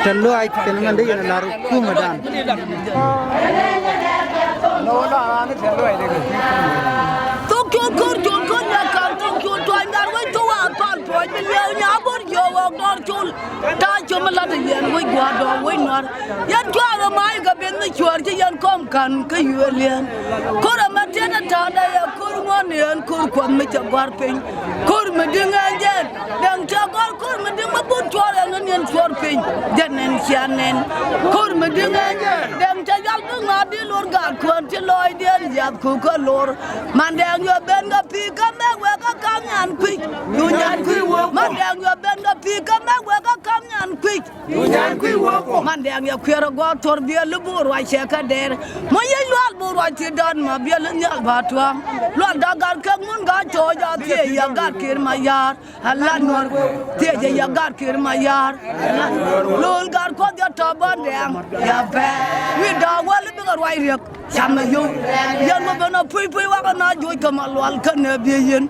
Telu ay tenan di na laru kumadan. Tokyo na kam Tokyo to andar we to wa pan to me nya bor yo wa dor chul ta chum la de yen we gwa do we nor yan twa ga mai ga ben ni chwar ji yan kom kan ka yu len ko ra ma te na ta da ya kur ngon yan kur kwam me cha gwar pin kur me dinga jen dang cha gwar kur me ding ma bu chwar yan yan chwar pin janen chanen kur me dinga jen dang cha yal bu ma di lor ga kon ti loy den ya ku ko lor man dang yo ben ga pi ka me we ka kam nyan quick yu nyan quick man dang yo ben ga pi ka me we ka kam nyan quick yu nyan quick wo man dang yo kwero go tor bi lu bur wa che ka der mo ye lwal bur wa ti dan ma bi lu nyal ba twa lo da gar ka mun ga cho ja ti ya gar kir ma yar Allah nor ti je ya gar kir ma yar lol gar ko ja to ban dang ya ba wi da wal bi gar wa riek sama yo yan mo bana pui pui wa na joy ka ma lwal ka ne bi yen